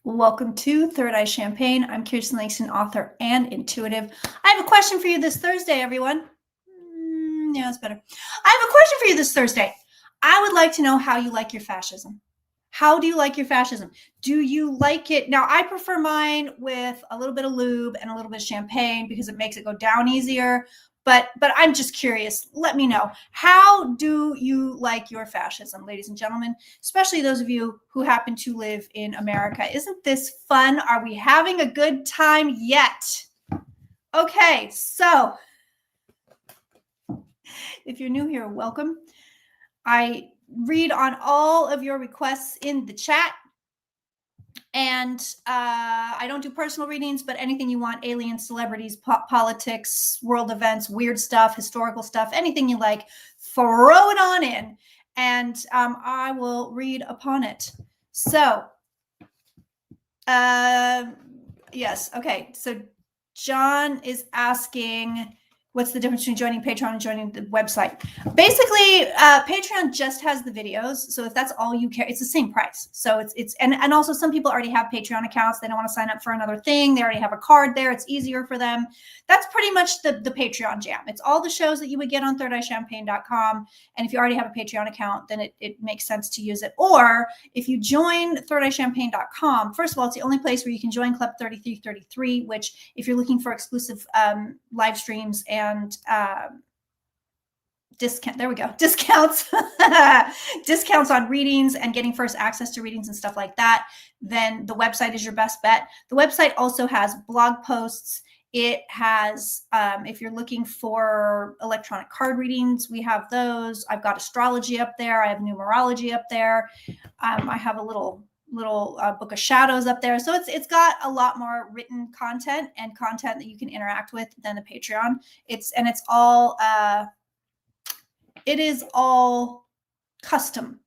Welcome to Third Eye Champagne. I'm Kirsten Langston, author and intuitive. I have a question for you this Thursday, everyone. Yeah, that's better. I have a question for you this Thursday. I would like to know how you like your fascism. How do you like your fascism? Do you like it? Now, I prefer mine with a little bit of lube and a little bit of champagne because it makes it go down easier. But I'm just curious. Let me know. How do you like your fascism, ladies and gentlemen, especially those of you who happen to live in America? Isn't this fun? Are we having a good time yet? Okay, so if you're new here, welcome. I read on all of your requests in the chat. And I don't do personal readings, but anything you want, aliens, celebrities, politics, world events, weird stuff, historical stuff, anything you like, throw it on in, and I will read upon it. So, yes, okay. So John is asking, what's the difference between joining Patreon and joining the website? Basically, Patreon just has the videos. So if that's all you care, it's the same price. So and also some people already have Patreon accounts. They don't want to sign up for another thing. They already have a card there. It's easier for them. That's pretty much the Patreon jam. It's all the shows that you would get on thirdeyechampagne.com. And if you already have a Patreon account, then it makes sense to use it. Or if you join thirdeyechampagne.com, first of all, it's the only place where you can join Club 3333, which if you're looking for exclusive live streams and discounts discounts on readings and getting first access to readings and stuff like that, then the website is your best bet. The website also has blog posts. It has, if you're looking for electronic card readings, we have those. I've got astrology up there. I have numerology up there. I have a little book of shadows up there. So it's got a lot more written content and content that you can interact with than the Patreon. It is all custom,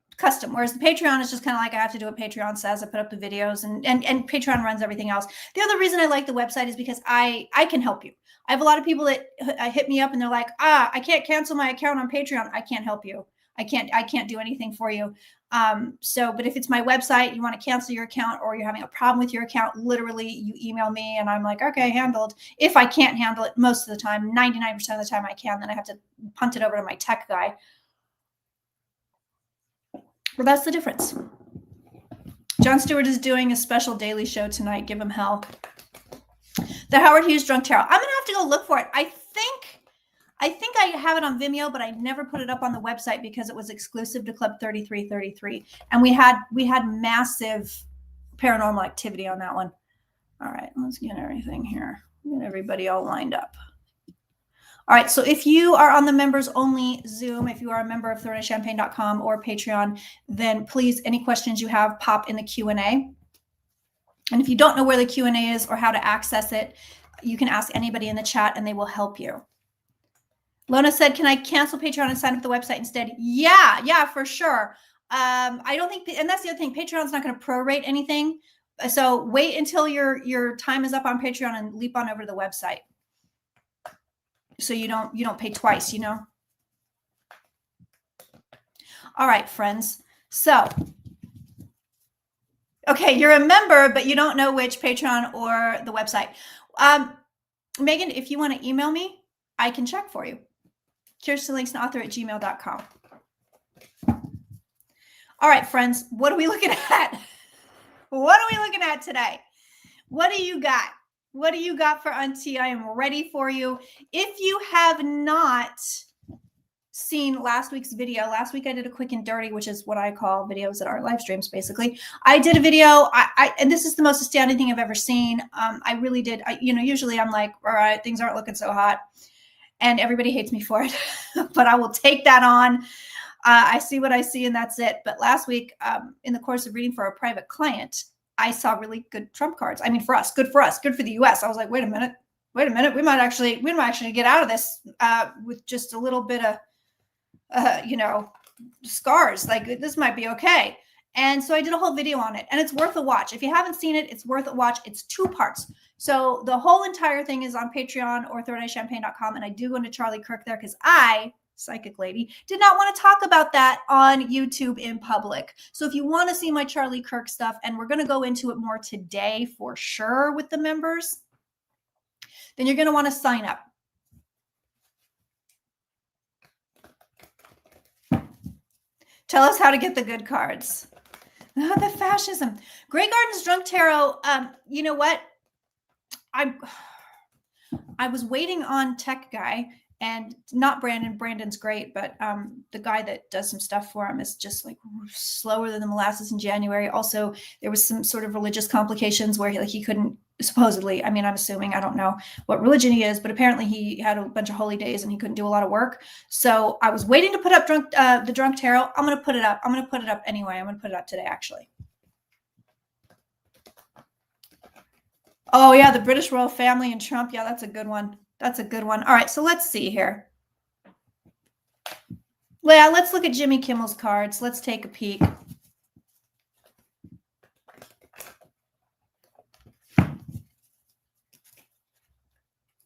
whereas the Patreon is just kind of like, I have to do what Patreon says. I put up the videos and Patreon runs everything else. The other reason I like the website is because I can help you. I have a lot of people that hit me up and they're like, I can't cancel my account on Patreon. I can't help you. I can't do anything for you. But if it's my website, you want to cancel your account or you're having a problem with your account, literally you email me and I'm like, okay, handled. If I can't handle it most of the time, 99% of the time I can, then I have to punt it over to my tech guy. Well, that's the difference. Jon Stewart is doing a special daily show tonight. Give him hell. The Howard Hughes Drunk Tarot. I'm going to have to go look for it. I think I have it on Vimeo, but I never put it up on the website because it was exclusive to Club 3333. And we had massive paranormal activity on that one. All right, let's get everything here. Get everybody all lined up. All right, so if you are on the members only Zoom, if you are a member of thirdeyechampagne.com or Patreon, then please, any questions you have, pop in the Q&A. And if you don't know where the Q&A is or how to access it, you can ask anybody in the chat and they will help you. Lona said, can I cancel Patreon and sign up the website instead? Yeah, for sure. I don't think, and that's the other thing, Patreon's not going to prorate anything. So wait until your time is up on Patreon and leap on over to the website. So you don't pay twice, you know? All right, friends. So, okay, you're a member, but you don't know which Patreon or the website. Megan, if you want to email me, I can check for you. KirstenLangstonAuthor@gmail.com. All right, friends, what are we looking at? What are we looking at today? What do you got? What do you got for Auntie? I am ready for you. If you have not seen last week's video, last week I did a quick and dirty, which is what I call videos that aren't live streams, basically. I did a video, and this is the most astounding thing I've ever seen. I really did. Usually I'm like, all right, things aren't looking so hot. And everybody hates me for it, but I will take that on. I see what I see and that's it. But last week, in the course of reading for a private client, I saw really good Trump cards. I mean, good for us, good for the U.S. I was like, wait a minute. We might actually get out of this with just a little bit of, scars. Like this might be okay. And so I did a whole video on it and it's worth a watch. If you haven't seen it, it's worth a watch. It's 2 parts. So the whole entire thing is on Patreon or thirdeyechampagne.com. And I do go into Charlie Kirk there because I psychic lady, did not want to talk about that on YouTube in public. So if you want to see my Charlie Kirk stuff, and we're going to go into it more today for sure with the members, then you're going to want to sign up. Tell us how to get the good cards. Oh, the fascism. Grey Garden's Drunk Tarot. You know what? I was waiting on Tech Guy, and not Brandon. Brandon's great, but the guy that does some stuff for him is just like slower than the molasses in January. Also, there was some sort of religious complications where he couldn't, supposedly, I mean, I'm assuming, I don't know what religion he is, but apparently he had a bunch of holy days and he couldn't do a lot of work. So I was waiting to put up the Drunk Tarot. I'm going to put it up. I'm going to put it up anyway. I'm going to put it up today, actually. Oh, yeah, the British royal family and Trump. Yeah, that's a good one. That's a good one. All right, so let's see here. Yeah, let's look at Jimmy Kimmel's cards. Let's take a peek.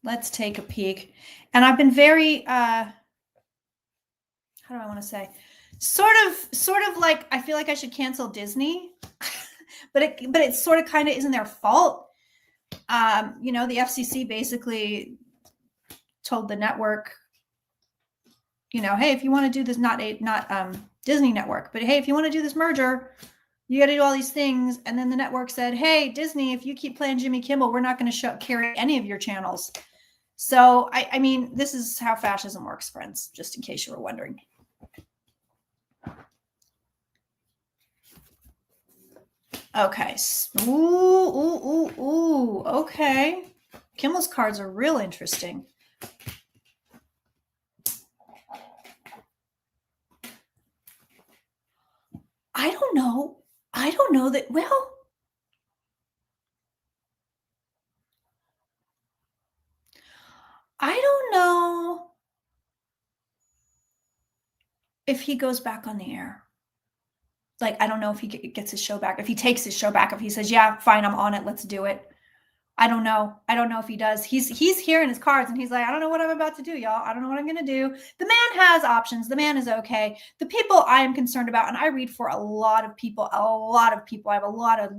Let's take a peek. And I've been very, how do I want to say? Sort of like, I feel like I should cancel Disney, but it sort of kind of isn't their fault. You know, the FCC basically told the network, you know, hey, if you want to do this, not Disney Network, but hey, if you want to do this merger, you got to do all these things. And then the network said, hey, Disney, if you keep playing Jimmy Kimmel, we're not going to carry any of your channels. So, I mean, this is how fascism works, friends, just in case you were wondering. Okay. Ooh. Okay. Kimmel's cards are real interesting. I don't know that, well, I don't know if he goes back on the air. Like, I don't know if he gets his show back, if he takes his show back, if he says, yeah, fine, I'm on it, let's do it. I don't know. I don't know if he does. He's hearing his cards and he's like, I don't know what I'm about to do, y'all. I don't know what I'm going to do. The man has options. The man is okay. The people I am concerned about, and I read for a lot of people. I have a lot of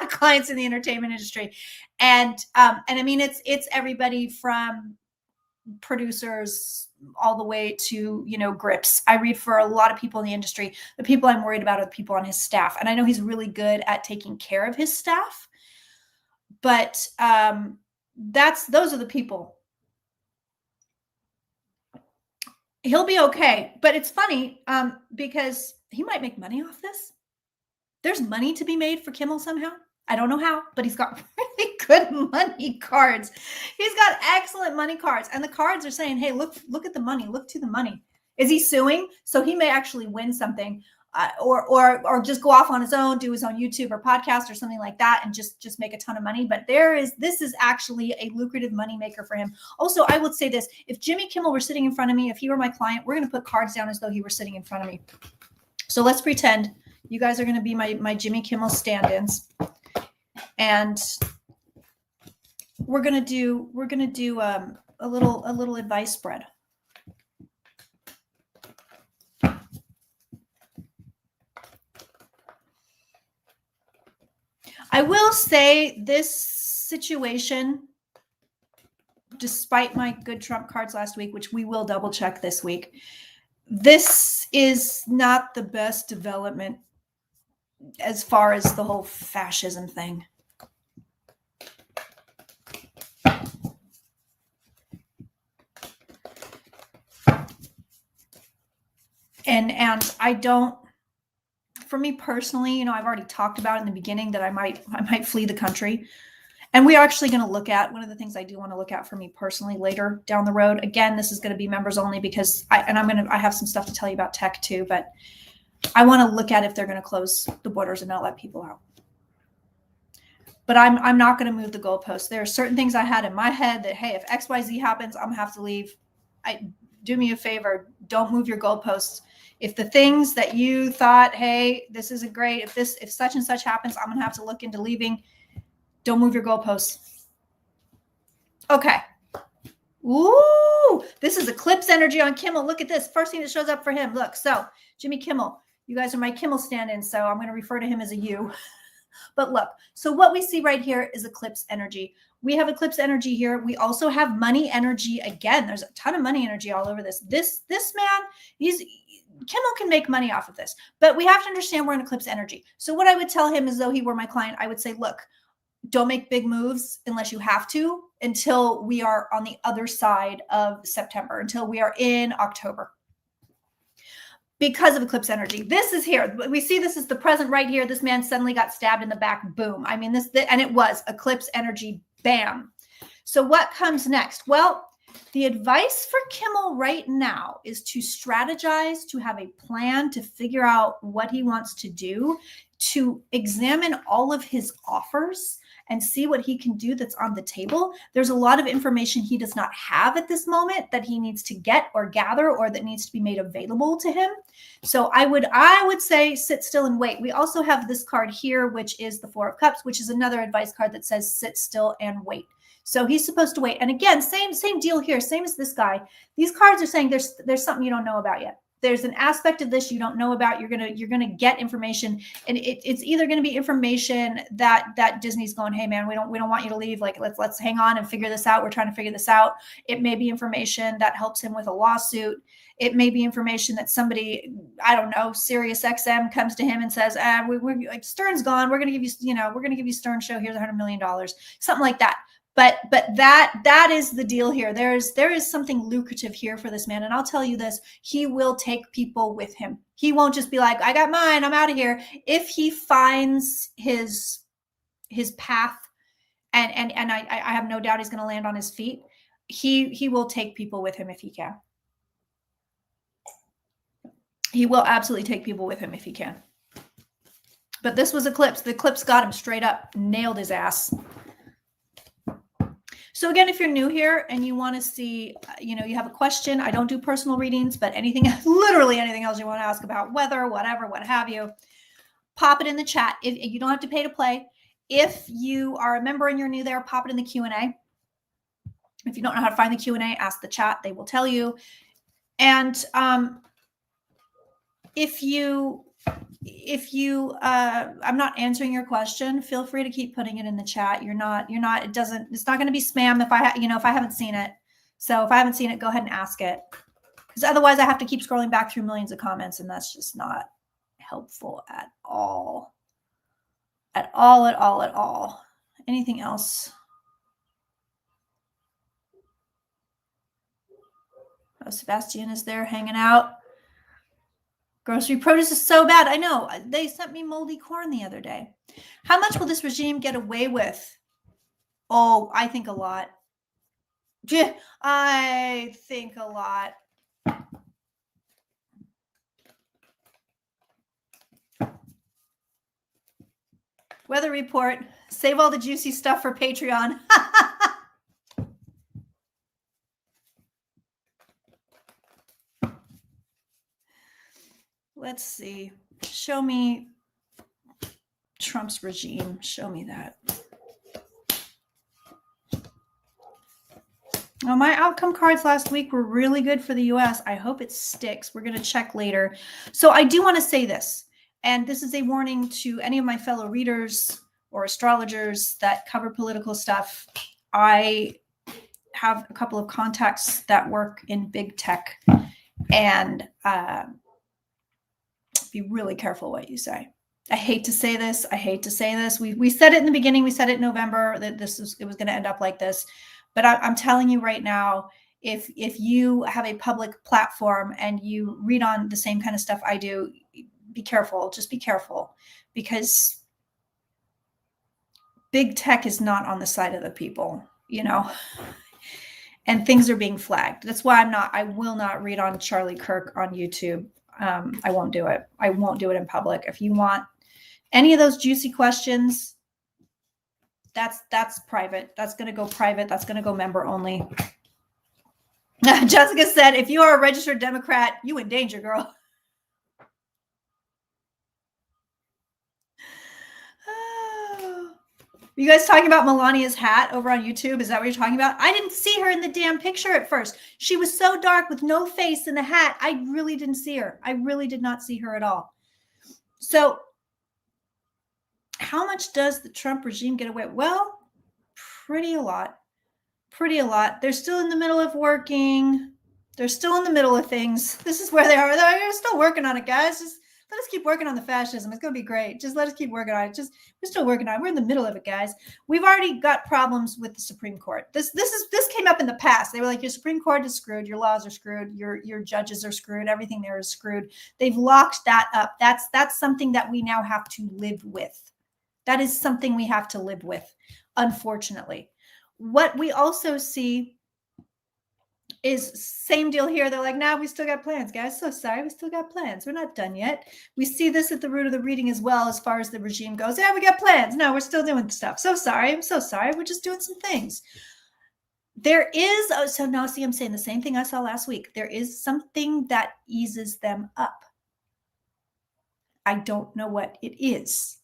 clients in the entertainment industry. And I mean, it's everybody from producers all the way to, you know, grips. I read for a lot of people in the industry. The people I'm worried about are the people on his staff. And I know he's really good at taking care of his staff. But those are the people. He'll be okay. But it's funny because he might make money off this. There's money to be made for Kimmel somehow. I don't know how, but he's got really good money cards. He's got excellent money cards. And the cards are saying, hey, look at the money. Look to the money. Is he suing? So he may actually win something. Or just go off on his own, do his own YouTube or podcast or something like that, and just make a ton of money. But this is actually a lucrative moneymaker for him. Also, I would say this: if Jimmy Kimmel were sitting in front of me, if he were my client, we're going to put cards down as though he were sitting in front of me. So let's pretend you guys are going to be my Jimmy Kimmel stand-ins, and we're going to do a little advice spread. I will say this situation, despite my good Trump cards last week, which we will double check this week, this is not the best development as far as the whole fascism thing. And I don't, for me personally, you know, I've already talked about in the beginning that I might flee the country. And we are actually going to look at one of the things I do want to look at for me personally later down the road. Again, this is going to be members only because I have some stuff to tell you about tech too, but I want to look at if they're going to close the borders and not let people out. But I'm not going to move the goalposts. There are certain things I had in my head that, hey, if XYZ happens, I'm going to have to leave. Do me a favor. Don't move your goalposts. If the things that you thought, hey, this isn't great, if such and such happens, I'm going to have to look into leaving. Don't move your goalposts. Okay. Ooh, this is eclipse energy on Kimmel. Look at this. First thing that shows up for him. Look, so Jimmy Kimmel, you guys are my Kimmel stand-ins, so I'm going to refer to him as a you. But look, so what we see right here is eclipse energy. We have eclipse energy here. We also have money energy again. There's a ton of money energy all over this. This man, Kimmel can make money off of this, but we have to understand we're in eclipse energy. So what I would tell him, as though he were my client, I would say, look, don't make big moves unless you have to until we are on the other side of September, until we are in October. Because of eclipse energy. This is here. We see this is the present right here. This man suddenly got stabbed in the back. Boom. I mean, and it was eclipse energy. Bam. So what comes next? Well, the advice for Kimmel right now is to strategize, to have a plan, to figure out what he wants to do, to examine all of his offers and see what he can do that's on the table. There's a lot of information he does not have at this moment that he needs to get or gather, or that needs to be made available to him. So I would say sit still and wait. We also have this card here, which is the Four of Cups, which is another advice card that says sit still and wait. So he's supposed to wait. And again, same deal here, same as this guy. These cards are saying there's something you don't know about yet. There's an aspect of this you don't know about. You're gonna get information, and it's either going to be information that Disney's going, hey man, we don't want you to leave. Like let's hang on and figure this out. We're trying to figure this out. It may be information that helps him with a lawsuit. It may be information that somebody, I don't know, Sirius XM comes to him and says, we're like, Stern's gone. We're gonna give you Stern show. Here's $100 million, something like that. But that is the deal here. There is something lucrative here for this man. And I'll tell you this, he will take people with him. He won't just be like, I got mine, I'm out of here. If he finds his path, and I have no doubt he's going to land on his feet, he will take people with him if he can. He will absolutely take people with him if he can. But this was eclipse. The eclipse got him straight up, nailed his ass. So again, if you're new here and you want to see, you have a question, I don't do personal readings, but literally anything else you want to ask about weather, whatever, what have you, pop it in the chat. If you don't have to pay to play. If you are a member and you're new there, pop it in the Q&A. If you don't know how to find the Q&A, ask the chat. They will tell you. And if you I'm not answering your question, feel free to keep putting it in the chat. It's not going to be spam if I haven't seen it. So if I haven't seen it, go ahead and ask it, because otherwise I have to keep scrolling back through millions of comments, and that's just not helpful at all. At all. Anything else? Oh, Sebastian is there hanging out. Grocery produce is so bad. I know. They sent me moldy corn the other day. How much will this regime get away with? Oh, I think a lot. Yeah, I think a lot. Weather report. Save all the juicy stuff for Patreon. Let's see. Show me Trump's regime. Show me that. Well, my outcome cards last week were really good for the U.S. I hope it sticks. We're going to check later. So I do want to say this, and this is a warning to any of my fellow readers or astrologers that cover political stuff. I have a couple of contacts that work in big tech, and be really careful what you say. I hate to say this. We said it in the beginning. We said it in November that it was going to end up like this. But I'm telling you right now, if you have a public platform and you read on the same kind of stuff I do, be careful. Just be careful, because big tech is not on the side of the people, and things are being flagged. That's why I will not read on Charlie Kirk on YouTube. I won't do it. I won't do it in public. If you want any of those juicy questions, that's private. That's going to go private. That's going to go member only. Jessica said, if you are a registered Democrat, you in danger, girl. you guys talking about Melania's hat over on YouTube? Is that what you're talking about? I didn't see her in the damn picture at first. She was so dark with no face in the hat. I really didn't see her. I really did not see her at all. So how much does the Trump regime get away with? Well, pretty a lot. Pretty a lot. They're still in the middle of working. They're still in the middle of things. This is where they are. They're still working on it, guys. Just let us keep working on the fascism. It's going to be great. Just let us keep working on it. We're still working on it. We're in the middle of it, guys. We've already got problems with the Supreme Court. This came up in the past. They were like, your Supreme Court is screwed. Your laws are screwed. Your judges are screwed. Everything there is screwed. They've locked that up. That's something that we now have to live with. That is something we have to live with, unfortunately. What we also see is same deal here. They're like, nah, we still got plans, guys. So sorry, we still got plans. We're not done yet. We see this at the root of the reading as well, as far as the regime goes. Yeah, we got plans. No, we're still doing stuff. So sorry. I'm so sorry. We're just doing some things. There is, so now see, I'm saying the same thing I saw last week. There is something that eases them up. I don't know what it is,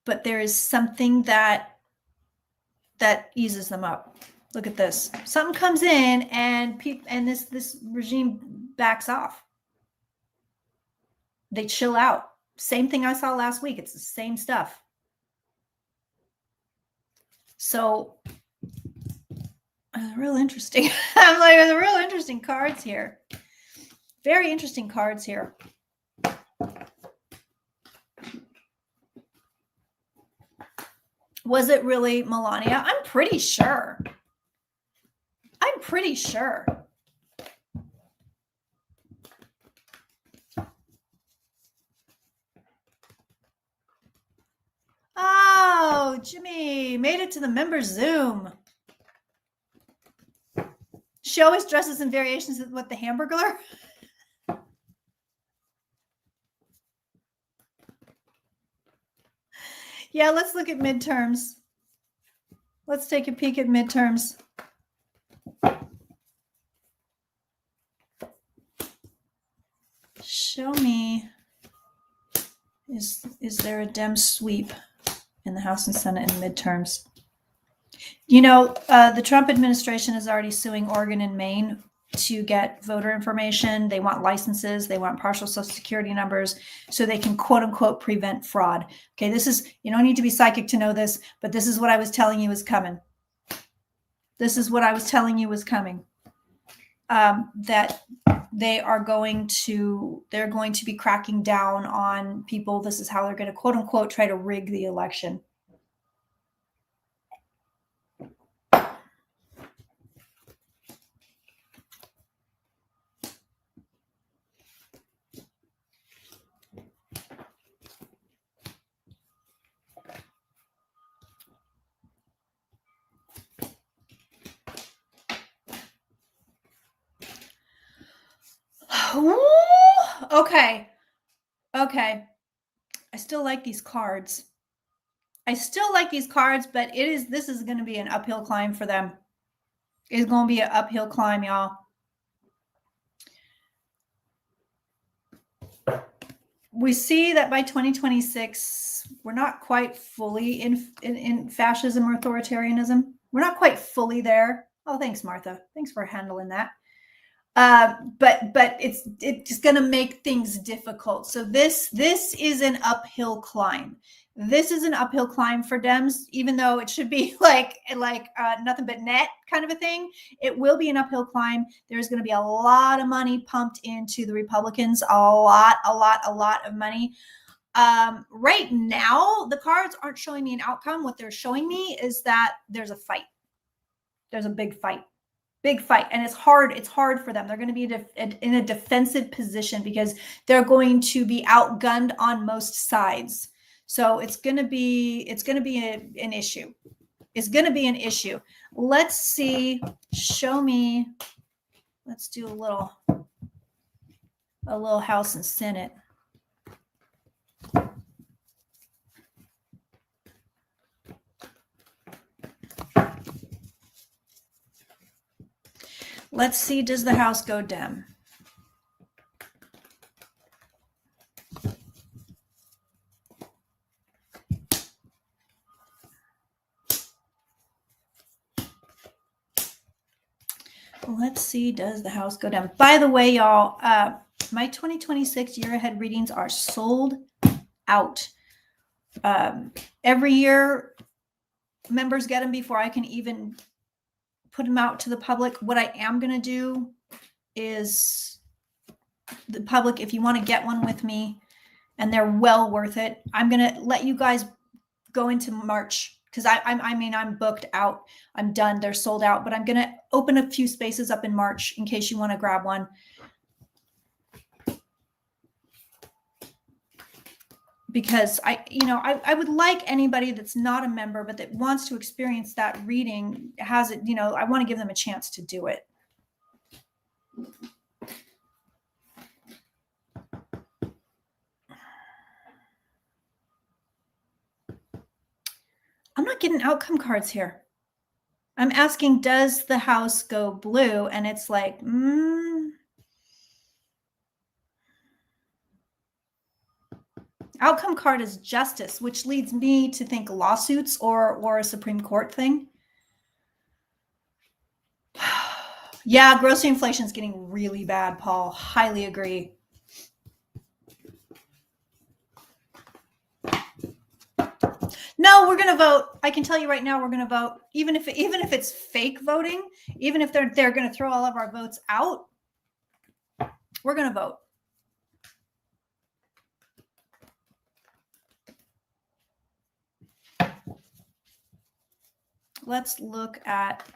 but there is something that eases them up. Look at this. Something comes in and this regime backs off. They chill out. Same thing I saw last week. It's the same stuff. So real interesting. I'm like, the real interesting cards here. Very interesting cards here. Was it really Melania? I'm pretty sure. I'm pretty sure. Oh, Jimmy made it to the members Zoom. She always dresses in variations with the Hamburglar. Yeah, let's look at midterms. Let's take a peek at midterms. Show me, is there a Dem sweep in the House and Senate in midterms? You know, the Trump administration is already suing Oregon and Maine to get voter information. They want licenses. They want partial Social Security numbers so they can, quote unquote, prevent fraud. Okay, this is, you don't need to be psychic to know this, but this is what I was telling you is coming. This is what I was telling you was coming. That they're going to be cracking down on people. This is how they're going to, quote unquote, try to rig the election. Ooh, okay. I still like these cards. But this is going to be an uphill climb for them. It's going to be an uphill climb, y'all. We see that by 2026, we're not quite fully in fascism or authoritarianism. We're not quite fully there. Oh, thanks, Martha. Thanks for handling that. But it's going to make things difficult. So this is an uphill climb. This is an uphill climb for Dems, even though it should be like nothing but net kind of a thing. It will be an uphill climb. There's going to be a lot of money pumped into the Republicans, a lot of money. Right now, the cards aren't showing me an outcome. What they're showing me is that there's a fight. There's a big fight. And it's hard for them. They're going to be in a defensive position because they're going to be outgunned on most sides. So it's going to be an issue. It's going to be an issue. Let's see. Show me. Let's do a little House and Senate. Let's see, does the House go Dem? Let's see, does the house go down? By the way, y'all, my 2026 year ahead readings are sold out. Every year, members get them before I can even put them out to the public. What I am going to do is the public, if you want to get one with me, and they're well worth it, I'm going to let you guys go into March, because I'm booked out. I'm done. They're sold out, but I'm going to open a few spaces up in March in case you want to grab one. Because I would like anybody that's not a member, but that wants to experience that reading, has it, I want to give them a chance to do it. I'm not getting outcome cards here. I'm asking, does the house go blue? And it's like, Outcome card is justice, which leads me to think lawsuits or a Supreme Court thing. Yeah, grocery inflation is getting really bad, Paul. Highly agree. No, we're going to vote. I can tell you right now, we're going to vote. Even if it's fake voting, even if they're going to throw all of our votes out, we're going to vote. Let's look at,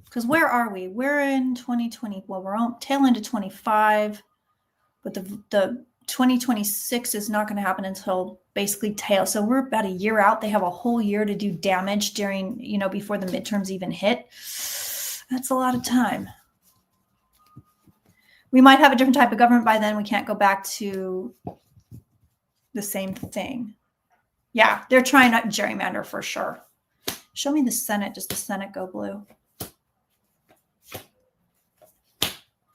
because where are we? We're in 2020. Well, we're on tail end of 25, but the 2026 is not going to happen until basically tail. So we're about a year out. They have a whole year to do damage during, before the midterms even hit. That's a lot of time. We might have a different type of government by then. We can't go back to the same thing. Yeah, they're trying to gerrymander for sure. Show me the Senate. Does the Senate go blue?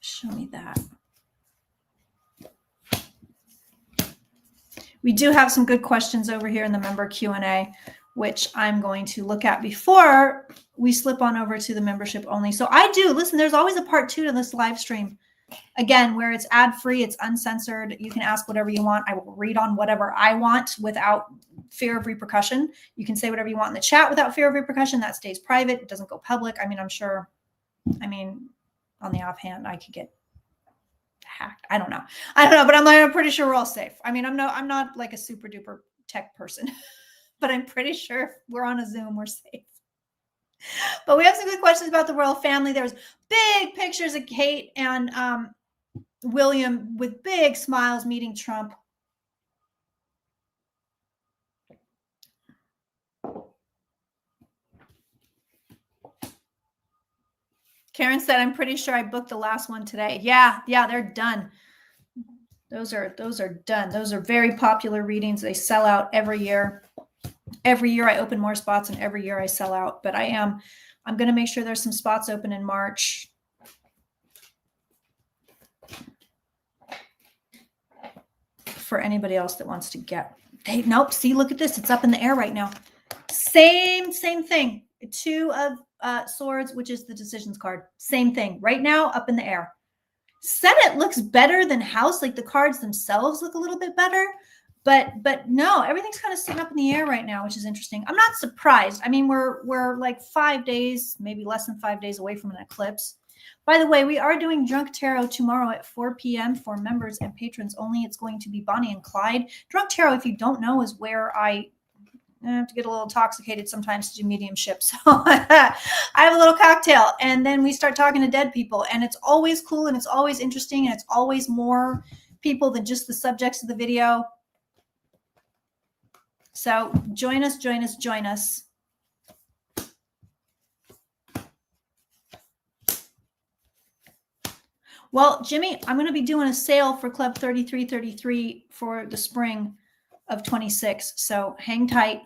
Show me that. We do have some good questions over here in the member Q&A, which I'm going to look at before we slip on over to the membership only. So listen, there's always a part 2 to this live stream. Again, where it's ad-free, it's uncensored. You can ask whatever you want. I will read on whatever I want without fear of repercussion. You can say whatever you want in the chat without fear of repercussion. That stays private. It doesn't go public. I'm sure, on the offhand, I could get hacked. I don't know, but I'm pretty sure we're all safe. I'm not like a super duper tech person, but I'm pretty sure if we're on a Zoom, we're safe. But we have some good questions about the royal family. There was big pictures of Kate and William with big smiles meeting Trump. Karen said, I'm pretty sure I booked the last one today. Yeah, they're done. Those are done. Those are very popular readings. They sell out every year. Every year I open more spots, and every year I sell out. But I'm going to make sure there's some spots open in March. For anybody else that wants to get. Hey, nope. See, look at this. It's up in the air right now. Same thing. 2 of swords, which is the decisions card. Same thing. Right now, up in the air. Senate looks better than House. Like the cards themselves look a little bit better. But no, everything's kind of sitting up in the air right now, which is interesting. I'm not surprised. We're like 5 days, maybe less than 5 days away from an eclipse. By the way, we are doing Drunk Tarot tomorrow at 4 p.m. for members and patrons only. It's going to be Bonnie and Clyde. Drunk Tarot, if you don't know, is where I have to get a little intoxicated sometimes to do mediumship. So I have a little cocktail, and then we start talking to dead people. And it's always cool, and it's always interesting, and it's always more people than just the subjects of the video. So join us. Well, Jimmy, I'm going to be doing a sale for Club 3333 for the spring of 26. So hang tight.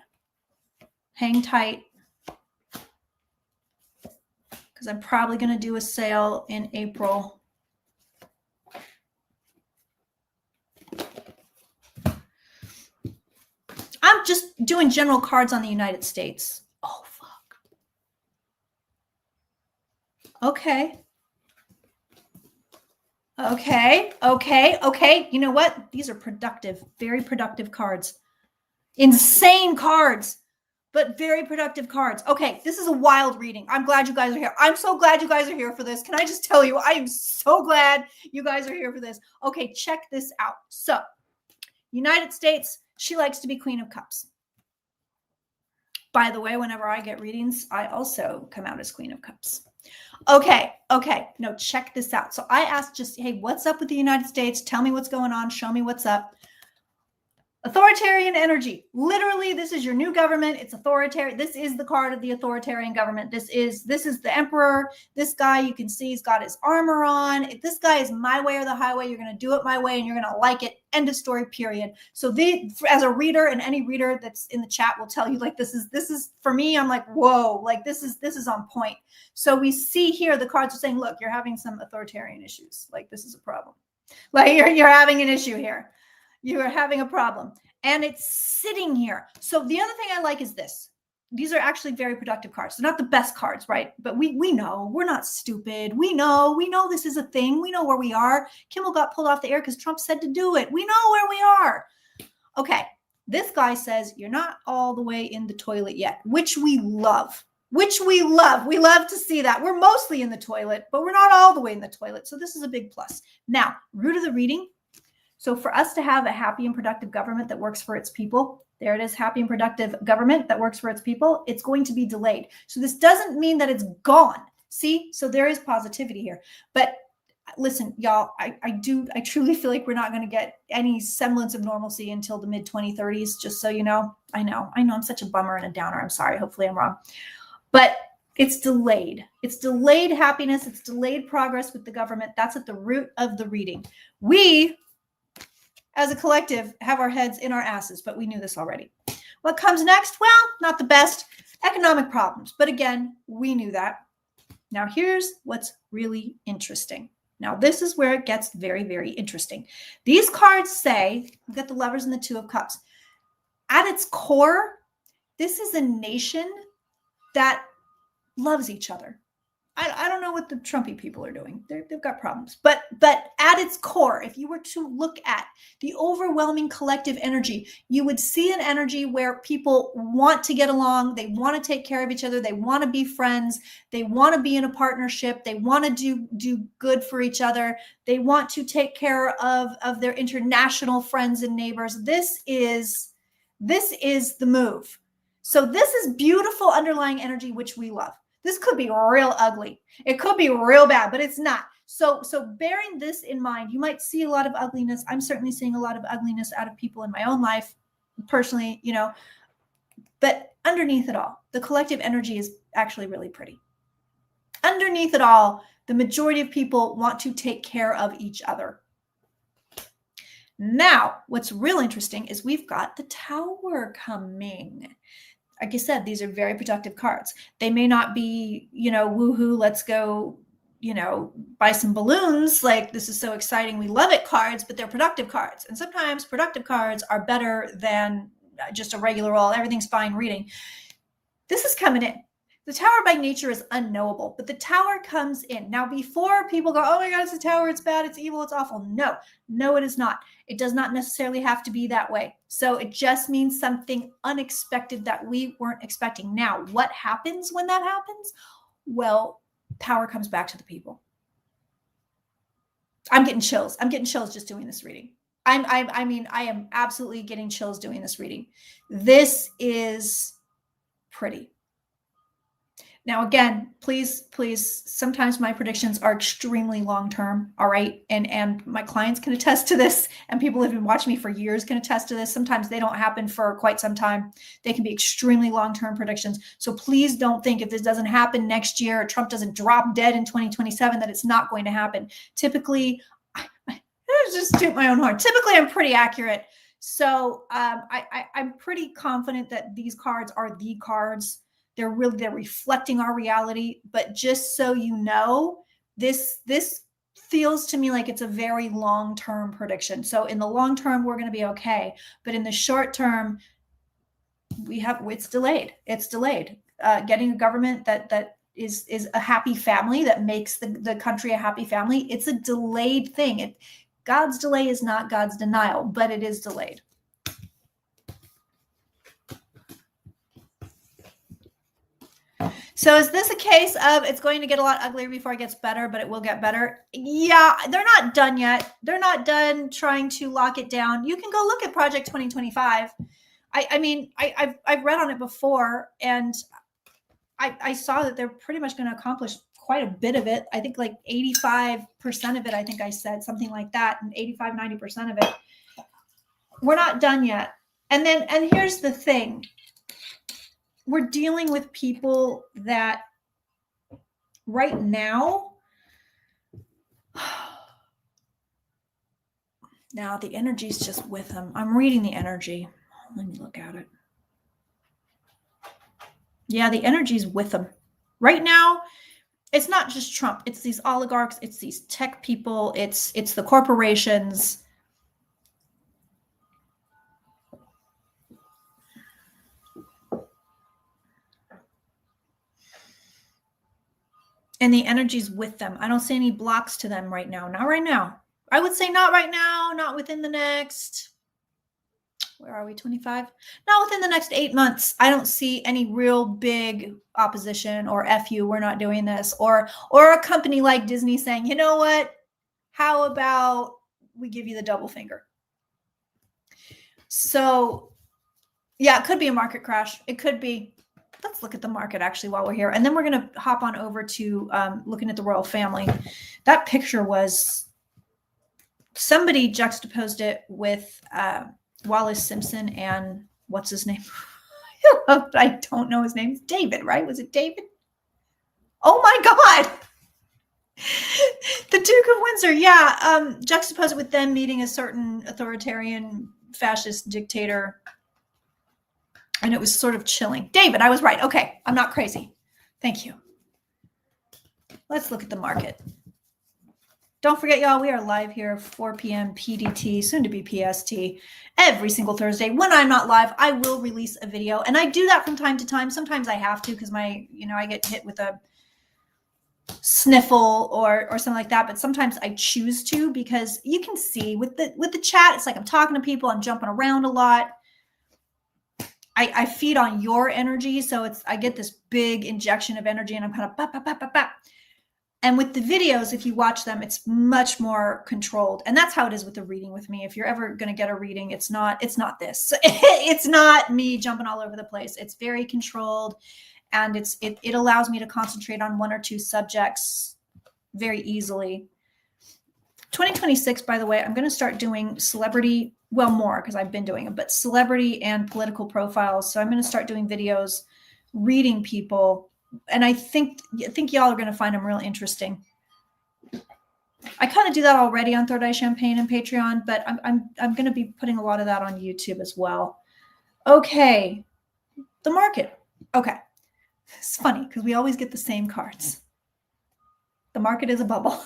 Because I'm probably going to do a sale in April. I'm just doing general cards on the United States. Oh, fuck. Okay. Okay. You know what? These are productive, very productive cards. Insane cards, but very productive cards. Okay, this is a wild reading. I'm glad you guys are here. I'm so glad you guys are here for this. Can I just tell you, I am so glad you guys are here for this. Okay, check this out. So, United States, she likes to be Queen of Cups. By the way, whenever I get readings, I also come out as Queen of Cups. Okay. No, check this out. So I asked just, hey, what's up with the United States? Tell me what's going on. Show me what's up. Authoritarian energy. Literally, this is your new government. It's authoritarian. This is the card of the authoritarian government. This is the emperor. This guy, you can see he's got his armor on. If this guy is my way or the highway, you're going to do it my way and you're going to like it. End of story, period. So as a reader, and any reader that's in the chat will tell you, like, this is for me, I'm like, whoa, like this is on point. So we see here the cards are saying, look, you're having some authoritarian issues. Like, this is a problem. Like, you're having an issue here. You are having a problem, and it's sitting here. So the other thing I like is this. These are actually very productive cards. They're not the best cards, right? But we know, we're not stupid. We know this is a thing. We know where we are. Kimmel got pulled off the air because Trump said to do it. We know where we are. Okay, this guy says you're not all the way in the toilet yet, which we love. We love to see that. We're mostly in the toilet, but we're not all the way in the toilet. So this is a big plus. Now, root of the reading. So for us to have a happy and productive government that works for its people, there it is, happy and productive government that works for its people, it's going to be delayed. So this doesn't mean that it's gone. See? So there is positivity here. But listen, y'all, I truly feel like we're not going to get any semblance of normalcy until the mid-2030s, just so you know. I know I'm such a bummer and a downer. I'm sorry. Hopefully I'm wrong. But it's delayed. It's delayed happiness. It's delayed progress with the government. That's at the root of the reading. We, as a collective, have our heads in our asses, but we knew this already. What comes next? Well, not the best. Economic problems. But again, we knew that. Now, here's what's really interesting. Now, this is where it gets very, very interesting. These cards say, we've got the Lovers and the Two of Cups. At its core, this is a nation that loves each other. I don't know what the Trumpy people are doing. They've got problems. But at its core, if you were to look at the overwhelming collective energy, you would see an energy where people want to get along. They want to take care of each other. They want to be friends. They want to be in a partnership. They want to do good for each other. They want to take care of their international friends and neighbors. This is the move. So this is beautiful underlying energy, which we love. This could be real ugly. It could be real bad, but it's not. So bearing this in mind, you might see a lot of ugliness. I'm certainly seeing a lot of ugliness out of people in my own life, personally, but underneath it all, the collective energy is actually really pretty. Underneath it all, the majority of people want to take care of each other. Now, what's real interesting is we've got the Tower coming. Like I said, these are very productive cards. They may not be, woohoo, let's go, buy some balloons. Like, this is so exciting, we love it cards, but they're productive cards. And sometimes productive cards are better than just a regular old, everything's fine reading. This is coming in. The Tower by nature is unknowable, but the Tower comes in. Now, before people go, oh my God, it's a Tower, it's bad, it's evil, it's awful. No, it is not. It does not necessarily have to be that way. So it just means something unexpected that we weren't expecting. Now, what happens when that happens? Well, power comes back to the people. I'm getting chills. I'm getting chills just doing this reading. I am absolutely getting chills doing this reading. This is pretty. Now, again, please, sometimes my predictions are extremely long-term, all right? And my clients can attest to this, and people who have been watching me for years can attest to this. Sometimes they don't happen for quite some time. They can be extremely long-term predictions. So please don't think if this doesn't happen next year or Trump doesn't drop dead in 2027 that it's not going to happen. Typically, just toot my own horn. Typically, I'm pretty accurate. So I'm pretty confident that these cards are the cards. They're reflecting our reality. But just so you know, this feels to me like it's a very long-term prediction. So in the long term, we're going to be okay. But in the short term, it's delayed. It's delayed. Getting a government that is a happy family, that makes the country a happy family. It's a delayed thing. God's delay is not God's denial, but it is delayed. So is this a case of it's going to get a lot uglier before it gets better, but it will get better? Yeah, they're not done yet. They're not done trying to lock it down. You can go look at Project 2025. I've read on it before, and I saw that they're pretty much going to accomplish quite a bit of it. I think like 85% of it, I think I said something like that, and 85, 90% of it. We're not done yet. And here's the thing. We're dealing with people that right now, now the energy's just with them. I'm reading the energy. Let me look at it. Yeah, the energy's with them. Right now, it's not just Trump. It's these oligarchs. It's these tech people. It's the corporations. And the energy's with them. I don't see any blocks to them right now. Not right now. I would say not right now, not within the next, where are we, 25? Not within the next 8 months. I don't see any real big opposition or F you, we're not doing this. Or a company like Disney saying, you know what? How about we give you the double finger? So yeah, it could be a market crash. It could be. Let's look at the market actually while we're here. And then we're going to hop on over to looking at the royal family. That picture was, somebody juxtaposed it with Wallace Simpson and what's his name? I don't know his name. David, right? Was it David? Oh my God. The Duke of Windsor. Yeah. Juxtapose it with them meeting a certain authoritarian fascist dictator. And it was sort of chilling. David, I was right. Okay. I'm not crazy. Thank you. Let's look at the market. Don't forget, y'all, we are live here, 4 p.m. PDT, soon to be PST, every single Thursday. When I'm not live, I will release a video. And I do that from time to time. Sometimes I have to because I get hit with a sniffle or something like that. But sometimes I choose to, because you can see with the chat, it's like I'm talking to people. I'm jumping around a lot. I feed on your energy. So I get this big injection of energy, and I'm kind of bap, bap, bap, bap, bap. And with the videos, if you watch them, it's much more controlled. And that's how it is with the reading with me. If you're ever going to get a reading, it's not this. It's not me jumping all over the place. It's very controlled, and it allows me to concentrate on one or two subjects very easily. 2026, by the way, I'm going to start doing celebrity, well, more because I've been doing it, but celebrity and political profiles. So I'm going to start doing videos, reading people. And I think y'all are going to find them real interesting. I kind of do that already on Third Eye Champagne and Patreon, but I'm going to be putting a lot of that on YouTube as well. Okay, the market. Okay, it's funny because we always get the same cards. The market is a bubble.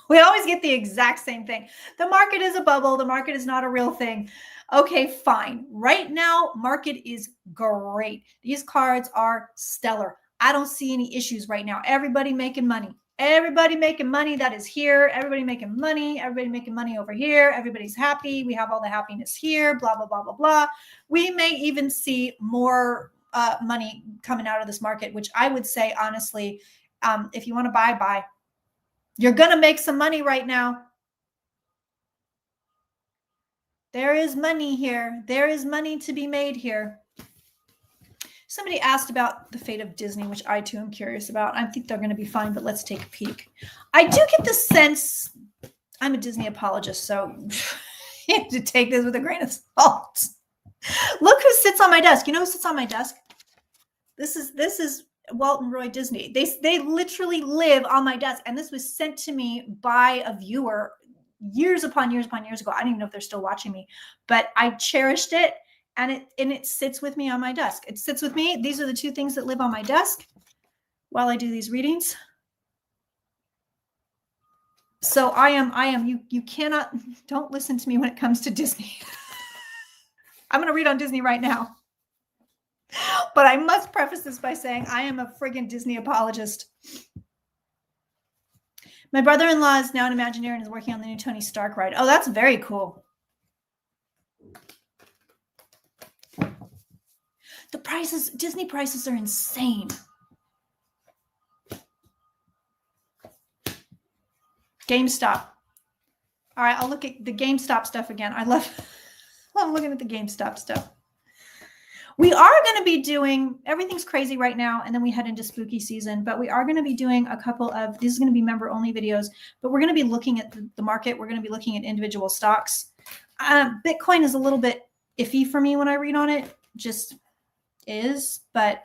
We always get the exact same thing. The market is a bubble. The market is not a real thing. Okay, fine. Right now, market is great. These cards are stellar. I don't see any issues right now. Everybody making money. Everybody making money that is here. Everybody making money. Everybody making money over here. Everybody's happy. We have all the happiness here. Blah, blah, blah, blah, blah. We may even see more money coming out of this market, which I would say, honestly, if you want to buy. You're going to make some money right now. There is money here. There is money to be made here. Somebody asked about the fate of Disney, which I too am curious about. I think they're going to be fine, but let's take a peek. I do get the sense, I'm a Disney apologist, so you have to take this with a grain of salt. Look who sits on my desk. You know who sits on my desk? This is Walt and Roy Disney. They literally live on my desk, and this was sent to me by a viewer years upon years upon years ago. I don't even know if they're still watching me, but I cherished it, and it sits with me on my desk. It sits with me. These are the two things that live on my desk while I do these readings. So I am you cannot, don't listen to me when it comes to Disney. I'm going to read on Disney right now. But I must preface this by saying I am a friggin' Disney apologist. My brother-in-law is now an Imagineer and is working on the new Tony Stark ride. Oh, that's very cool. The prices, Disney prices are insane. GameStop. All right, I'll look at the GameStop stuff again. I'm looking at the GameStop stuff. We are going to be doing, everything's crazy right now, and then we head into spooky season, but we are going to be doing a couple of, these are going to be member-only videos, but we're going to be looking at the market. We're going to be looking at individual stocks. Bitcoin is a little bit iffy for me when I read on it, just is, but,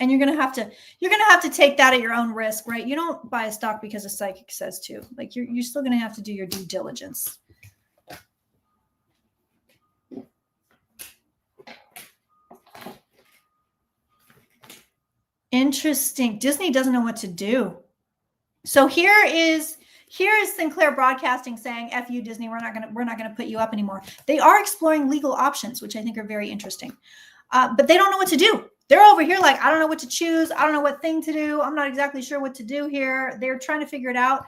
and you're going to have to take that at your own risk, right? You don't buy a stock because a psychic says to. Like, you're still going to have to do your due diligence. Interesting. Disney doesn't know what to do. So here is Sinclair Broadcasting saying, "F you, Disney. We're not gonna put you up anymore." They are exploring legal options, which I think are very interesting, but they don't know what to do. They're over here like, I don't know what to choose. I don't know what thing to do. I'm not exactly sure what to do here. They're trying to figure it out.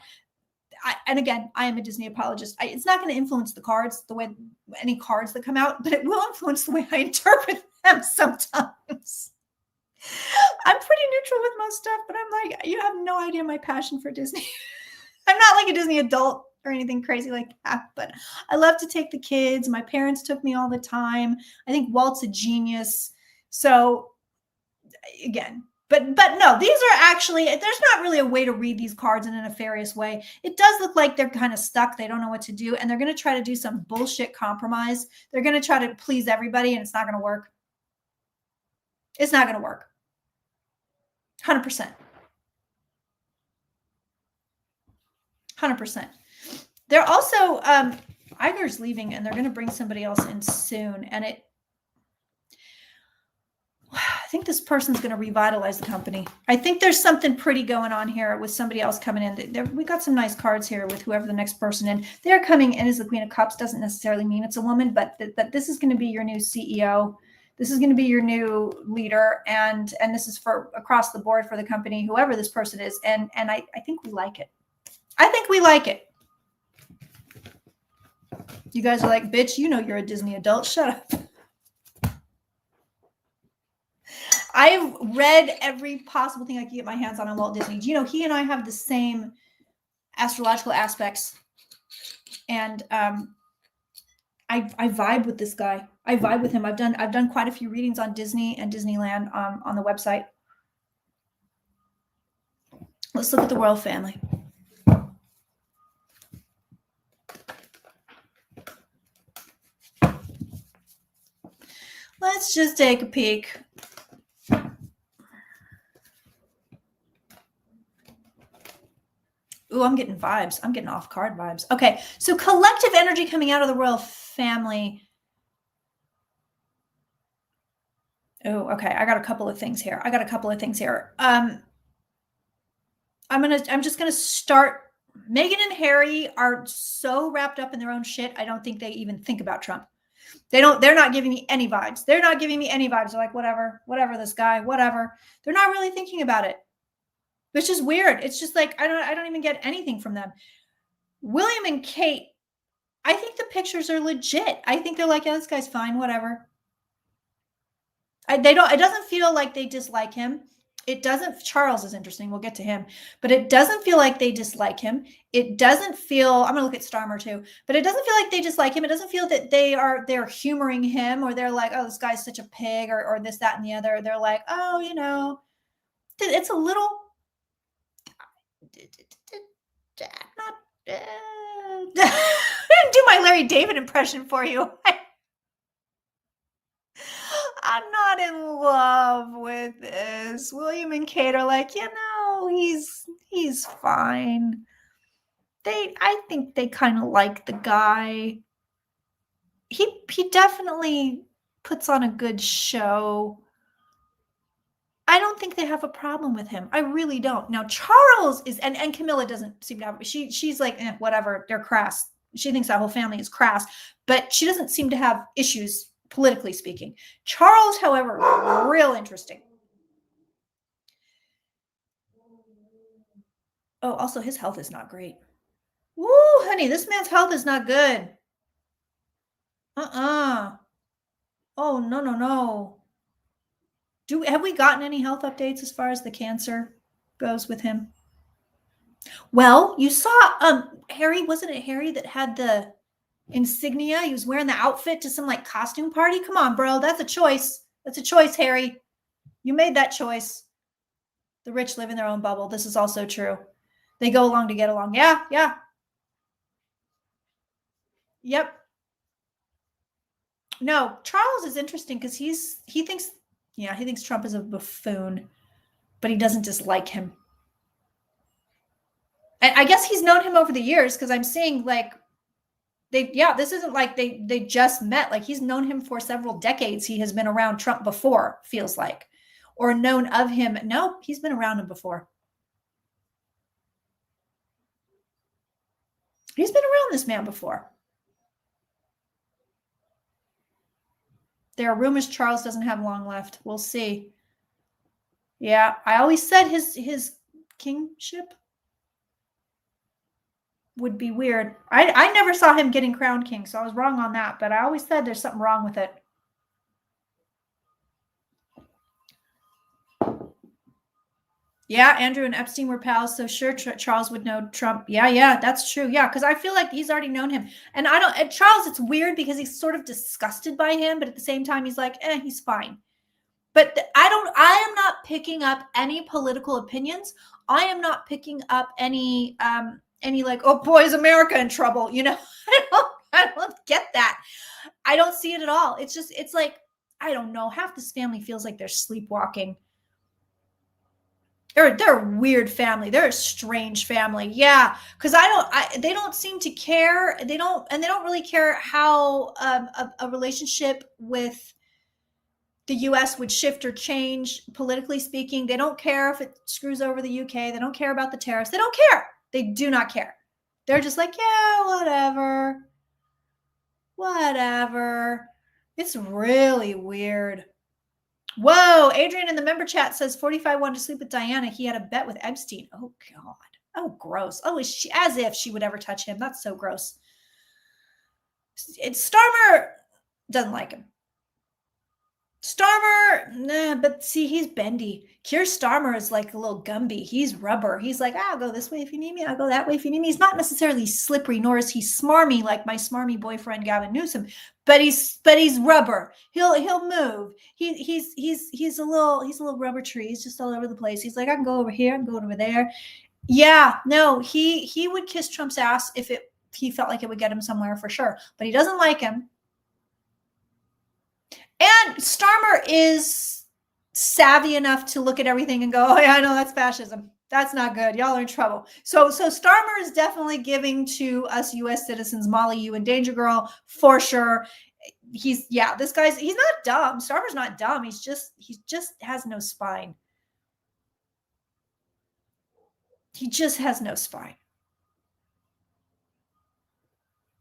And again, I am a Disney apologist. It's not going to influence the cards the way any cards that come out, but it will influence the way I interpret them sometimes. I'm pretty neutral with most stuff, but I'm like, you have no idea my passion for Disney. I'm not like a Disney adult or anything crazy like that, but I love to take the kids. My parents took me all the time. I think Walt's a genius. So again, but no, these are actually, there's not really a way to read these cards in a nefarious way. It does look like they're kind of stuck. They don't know what to do, and they're going to try to do some bullshit compromise. They're going to try to please everybody, and it's not going to work. It's not going to work. 100%. 100%. They're also, Iger's leaving, and they're going to bring somebody else in soon. And I think this person's going to revitalize the company. I think there's something pretty going on here with somebody else coming in. We got some nice cards here with whoever the next person in. They're coming in as the Queen of Cups. Doesn't necessarily mean it's a woman, but this is going to be your new CEO. This is going to be your new leader, and this is for across the board for the company, whoever this person is. And I think we like it. I think we like it. You guys are like, bitch, you know you're a Disney adult. Shut up. I've read every possible thing I can get my hands on Walt Disney. You know, he and I have the same astrological aspects, and I vibe with this guy. I vibe with him. I've done quite a few readings on Disney and Disneyland on the website. Let's look at the royal family. Let's just take a peek. Ooh, I'm getting vibes. I'm getting off-card vibes. Okay, so collective energy coming out of the royal family. Oh, okay. I got a couple of things here. I'm just gonna start. Meghan and Harry are so wrapped up in their own shit. I don't think they even think about Trump. They're not giving me any vibes. They're like, whatever, this guy, whatever. They're not really thinking about it. It's just weird. It's just like, I don't even get anything from them. William and Kate, I think the pictures are legit. I think they're like, yeah, this guy's fine, whatever. It doesn't feel like they dislike him. Charles is interesting. We'll get to him, but it doesn't feel like they dislike him. It doesn't feel, I'm going to look at Starmer too, but it doesn't feel like they dislike him. It doesn't feel that they're humoring him, or they're like, oh, this guy's such a pig, or this, that, and the other. They're like, oh, you know, it's a little, not, do my Larry David impression for you. I'm not in love with this. William and Kate are like, you know, he's fine. I think they kind of like the guy. He definitely puts on a good show. I don't think they have a problem with him. I really don't. Now, Charles is, and Camilla doesn't seem to have, she's like, whatever, they're crass. She thinks that whole family is crass, but she doesn't seem to have issues politically speaking. Charles, however, real interesting. Oh, also his health is not great. Woo, honey, this man's health is not good. Oh, no, no, no. Have we gotten any health updates as far as the cancer goes with him? Well, you saw Harry, wasn't it Harry that had the insignia? He was wearing the outfit to some like costume party. Come on, bro. That's a choice. That's a choice, Harry. You made that choice. The rich live in their own bubble. This is also true. They go along to get along. Yeah, yeah. Yep. No, Charles is interesting because he thinks Trump is a buffoon, but he doesn't dislike him. And I guess he's known him over the years because I'm seeing like this isn't like they just met. Like he's known him for several decades. He has been around Trump before, feels like, or known of him. No, he's been around him before. He's been around this man before. There are rumors Charles doesn't have long left. We'll see. Yeah, I always said his kingship would be weird. I never saw him getting crowned king, so I was wrong on that. But I always said there's something wrong with it. Yeah, Andrew and Epstein were pals, so sure Charles would know Trump. Yeah, that's true. Yeah, because I feel like he's already known him. And Charles, it's weird because he's sort of disgusted by him, but at the same time, he's like, he's fine. But I am not picking up any political opinions. I am not picking up any like, oh boy, is America in trouble? I don't get that. I don't see it at all. It's like, I don't know. Half this family feels like they're sleepwalking. They're a weird family. They're a strange family. Yeah. Cause they don't seem to care. They don't really care how a relationship with the US would shift or change politically speaking. They don't care if it screws over the UK. They don't care about the tariffs. They don't care. They do not care. They're just like, yeah, whatever. It's really weird. Whoa, Adrian in the member chat says 45 wanted to sleep with Diana. He had a bet with Epstein. Oh, God. Oh, gross. Oh, as if she would ever touch him. That's so gross. Starmer doesn't like him. Starmer, nah, but see, he's bendy. Keir Starmer is like a little Gumby. He's rubber. He's like, I'll go this way if you need me. I'll go that way if you need me. He's not necessarily slippery, nor is he smarmy like my smarmy boyfriend Gavin Newsom. But he's rubber. He'll move. He's a little rubber tree. He's just all over the place. He's like, I can go over here. I can go over there. Yeah, no, he would kiss Trump's ass if he felt like it would get him somewhere for sure. But he doesn't like him. And Starmer is savvy enough to look at everything and go, oh, yeah, I know that's fascism. That's not good. Y'all are in trouble. So Starmer is definitely giving to us U.S. citizens, Molly, you and Danger Girl, for sure. He's not dumb. Starmer's not dumb. He just has no spine. He just has no spine.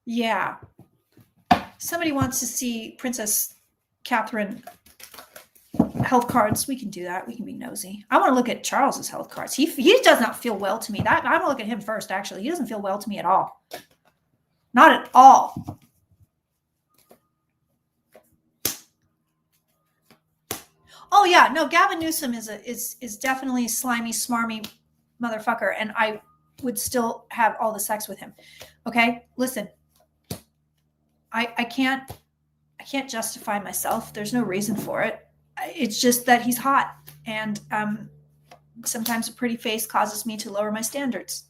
Yeah. Somebody wants to see Princess Catherine health cards. We can do that. We can be nosy. I want to look at Charles's health cards. He does not feel well to me. I'm gonna look at him first. Actually, he doesn't feel well to me at all. Not at all. Oh yeah, no. Gavin Newsom is definitely a slimy, smarmy motherfucker, and I would still have all the sex with him. Okay, listen. I can't justify myself. There's no reason for it. It's just that he's hot, and sometimes a pretty face causes me to lower my standards.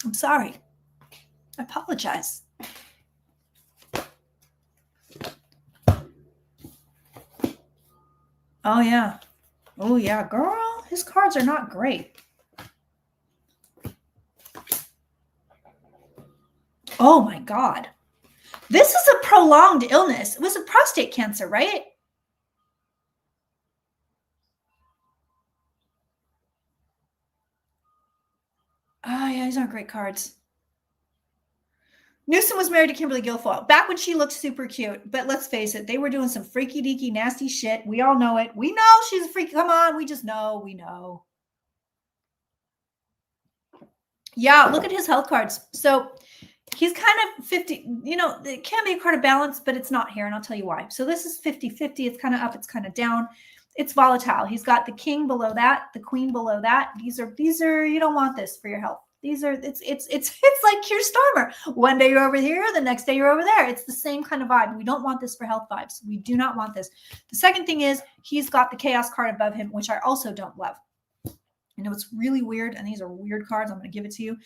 I'm sorry. I apologize. Oh yeah, girl. His cards are not great. Oh my God. This is a prolonged illness. It was a prostate cancer, right? Oh yeah, these aren't great cards. Newsom was married to Kimberly Guilfoyle back when she looked super cute. But let's face it, they were doing some freaky deaky nasty shit. We all know it. We know she's a freak. Come on, we just know. We know. Yeah, look at his health cards. So he's kind of 50, it can be a card of balance, but it's not here. And I'll tell you why. So this is 50-50. It's kind of up. It's kind of down. It's volatile. He's got the king below that, the queen below that. These are, you don't want this for your health. It's like Keir Starmer. One day you're over here, the next day you're over there. It's the same kind of vibe. We don't want this for health vibes. We do not want this. The second thing is he's got the chaos card above him, which I also don't love. I know it's really weird, and these are weird cards. I'm going to give it to you.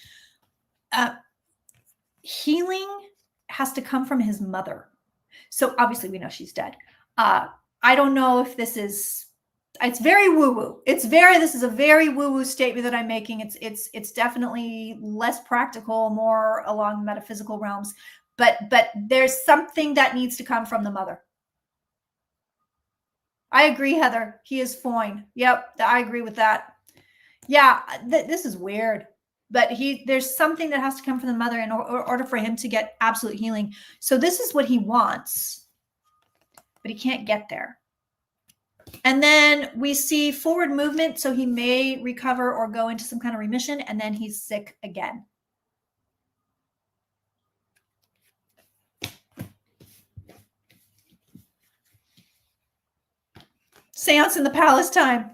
Healing has to come from his mother. So obviously we know she's dead. I don't know if this is, it's very woo-woo. This is a very woo-woo statement that I'm making. It's definitely less practical, more along the metaphysical realms, but there's something that needs to come from the mother. I agree, Heather. He is fine. Yep. I agree with that. Yeah, this is weird, but there's something that has to come from the mother in order for him to get absolute healing. So this is what he wants, but he can't get there. And then we see forward movement. So he may recover or go into some kind of remission, and then he's sick again. Seance in the palace time.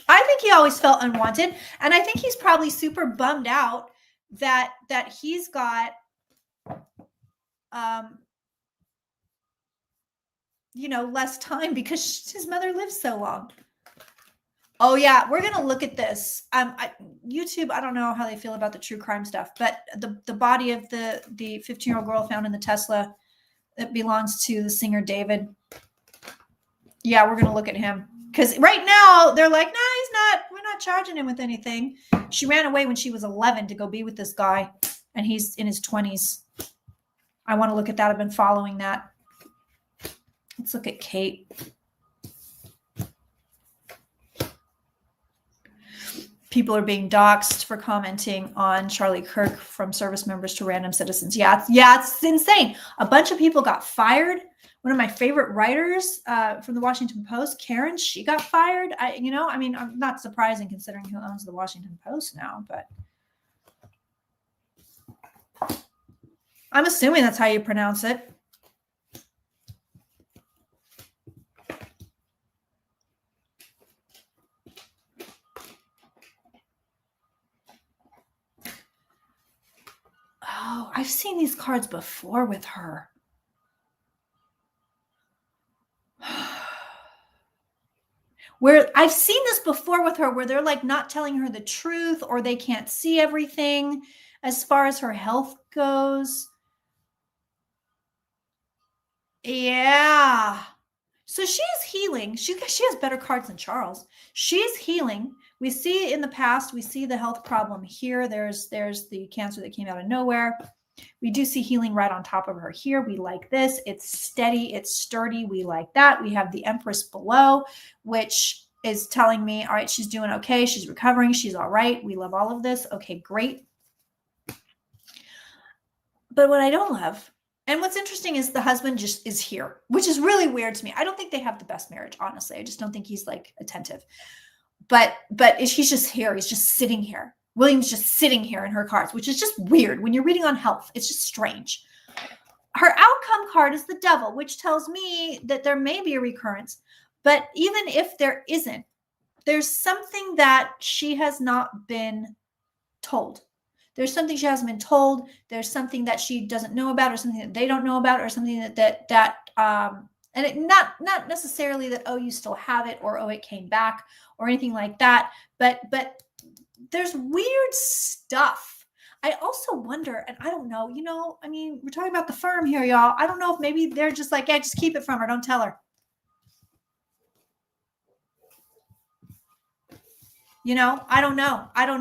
I think he always felt unwanted. And I think he's probably super bummed out that he's got, less time because his mother lived so long. Oh yeah, we're going to look at this. YouTube, I don't know how they feel about the true crime stuff, but the body of the 15-year-old girl found in the Tesla that belongs to the singer David. Yeah, we're going to look at him. Because right now, they're like, no, we're not charging him with anything. She ran away when she was 11 to go be with this guy, and he's in his 20s. I want to look at that. I've been following that. Let's look at Kate. People are being doxxed for commenting on Charlie Kirk, from service members to random citizens. Yeah, it's insane. A bunch of people got fired. One of my favorite writers from the Washington Post, Karen, she got fired. I'm not surprising considering who owns the Washington Post now, but I'm assuming that's how you pronounce it. Oh, I've seen these cards before with her. Where I've seen this before with her, where they're like not telling her the truth, or they can't see everything as far as her health goes. Yeah. So she's healing. She has better cards than Charles. She's healing. We see in the past, we see the health problem here. There's the cancer that came out of nowhere. We do see healing right on top of her here. We like this. It's steady. It's sturdy. We like that. We have the Empress below, which is telling me, all right, she's doing okay. She's recovering. She's all right. We love all of this. Okay, great. But what I don't love, and what's interesting, is the husband just is here, which is really weird to me. I don't think they have the best marriage, honestly. I just don't think he's like attentive. But he's just here. He's just sitting here. William's just sitting here in her cards, which is just weird. When you're reading on health, it's just strange. Her outcome card is the Devil, which tells me that there may be a recurrence. But even if there isn't, there's something that she has not been told. There's something she hasn't been told. There's something that she doesn't know about, or something that they don't know about, or something and it not necessarily that, oh, you still have it, or, oh, it came back, or anything like that. But there's weird stuff. I also wonder, and I don't know, we're talking about the firm here, y'all. I don't know if maybe they're just like, yeah, just keep it from her. Don't tell her. I don't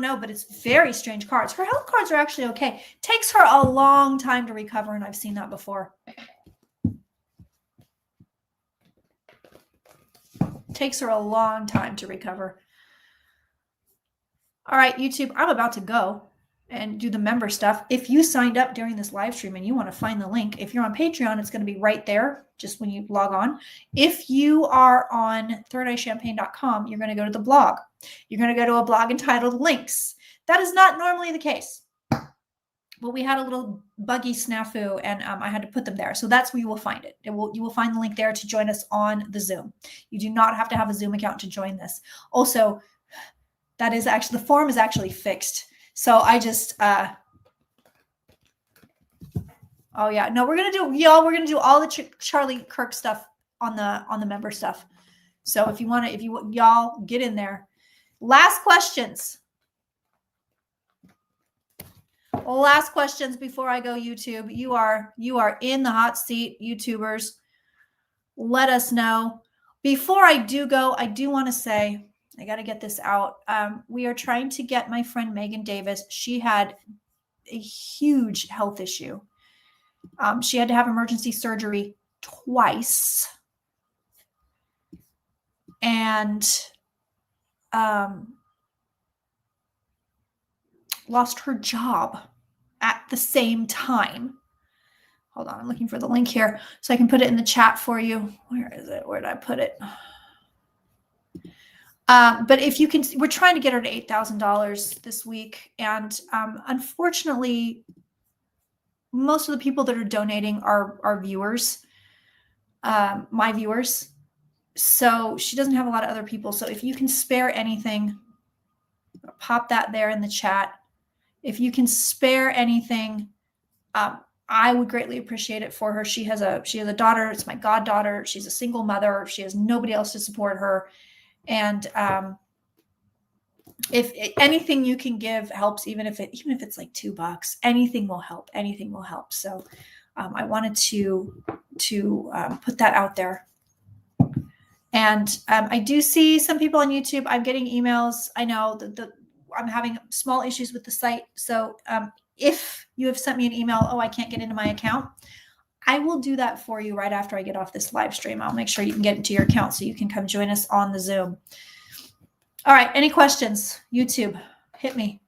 know, but it's very strange cards. Her health cards are actually okay. Takes her a long time to recover, and I've seen that before. Takes her a long time to recover. All right, YouTube, I'm about to go and do the member stuff. If you signed up during this live stream and you want to find the link, if you're on Patreon, it's going to be right there just when you log on. If you are on thirdeyechampagne.com, you're going to go to the blog. You're going to go to a blog entitled Links. That is not normally the case. But we had a little buggy snafu, and I had to put them there. So that's where you will find it. You will find the link there to join us on the Zoom. You do not have to have a Zoom account to join this. Also, that is actually, the form is actually fixed. So I just, oh yeah, no, we're going to do, y'all, we're going to do all the Charlie Kirk stuff on the member stuff. So if you want to, y'all get in there. Last questions. Last questions before I go, YouTube. You are in the hot seat, YouTubers. Let us know. Before I do go, I do want to say, I got to get this out. We are trying to get my friend Megan Davis. She had a huge health issue. She had to have emergency surgery twice. And lost her job at the same time. Hold on, I'm looking for the link here so I can put it in the chat for you. Where is it? Where did I put it? But if you can, we're trying to get her to $8,000 this week. And unfortunately, most of the people that are donating are viewers, my viewers. So she doesn't have a lot of other people. So if you can spare anything, pop that there in the chat. If you can spare anything, I would greatly appreciate it for her. She has a daughter. It's my goddaughter. She's a single mother. She has nobody else to support her. And if anything you can give helps, even if it's like $2, anything will help. Anything will help. So I wanted to put that out there. And I do see some people on YouTube. I'm getting emails. I know that I'm having small issues with the site. So if you have sent me an email, I can't get into my account, I will do that for you right after I get off this live stream. I'll make sure you can get into your account so you can come join us on the Zoom. All right. Any questions? YouTube, hit me.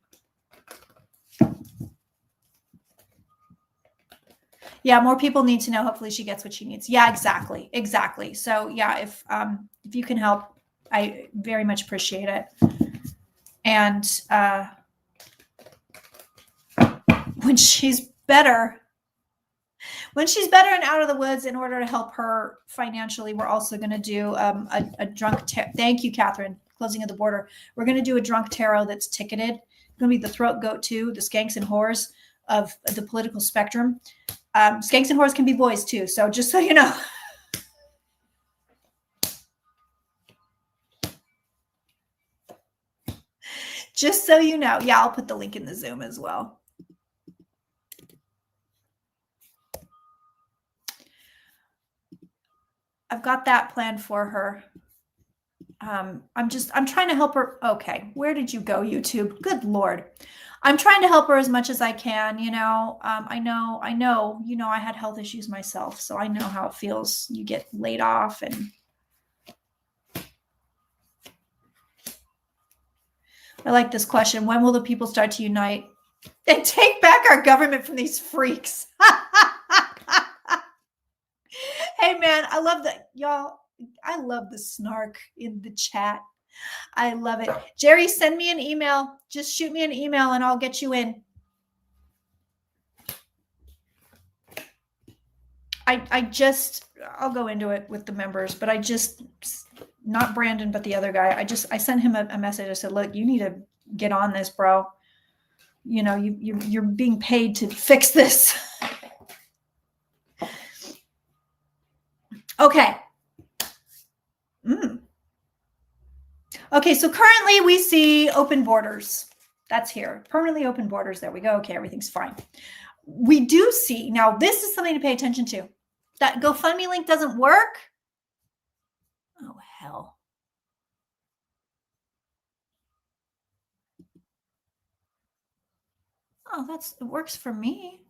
Yeah, more people need to know. Hopefully she gets what she needs. Yeah, exactly. Exactly. So yeah, if you can help, I very much appreciate it. And when she's better and out of the woods, in order to help her financially, we're also going to do a drunk thank you, Catherine, closing of the border. We're going to do a drunk tarot that's ticketed. It's going to be the throat goat too, the skanks and whores of the political spectrum. Skanks and whores can be boys too. So just so you know. Just so you know. Yeah, I'll put the link in the Zoom as well. I've got that planned for her. I'm trying to help her. Okay. Where did you go, YouTube? Good Lord. I'm trying to help her as much as I can. I know, I had health issues myself, so I know how it feels. You get laid off and I like this question. When will the people start to unite and take back our government from these freaks? Hey man, I love that. Y'all, I love the snark in the chat. I love it. Jerry, send me an email. Just shoot me an email and I'll get you in. I'll go into it with the members, but not Brandon, but the other guy. I sent him a message. I said, look, you need to get on this, bro. You're being paid to fix this. Okay. Okay, so currently we see open borders. That's here. Permanently open borders. There we go. Okay, everything's fine. We do see, now this is something to pay attention to. That GoFundMe link doesn't work. Oh, hell. Oh, it works for me.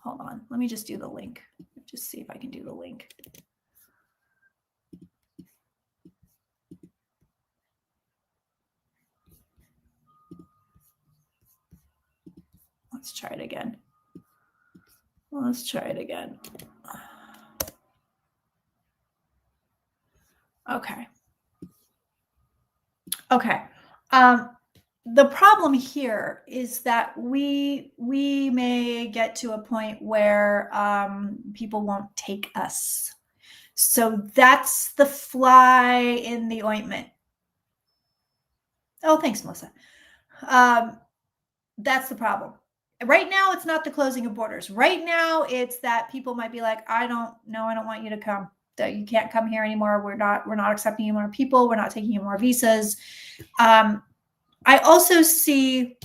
Hold on. Let me just do the link. Just see if I can do the link. Let's try it again. Let's try it again. Okay. Okay. The problem here is that we may get to a point where people won't take us. So that's the fly in the ointment. Oh, thanks, Melissa. That's the problem. Right now, it's not the closing of borders. Right now, it's that people might be like, I don't want you to come. You can't come here anymore. We're not accepting you more people. We're not taking you more visas. I also see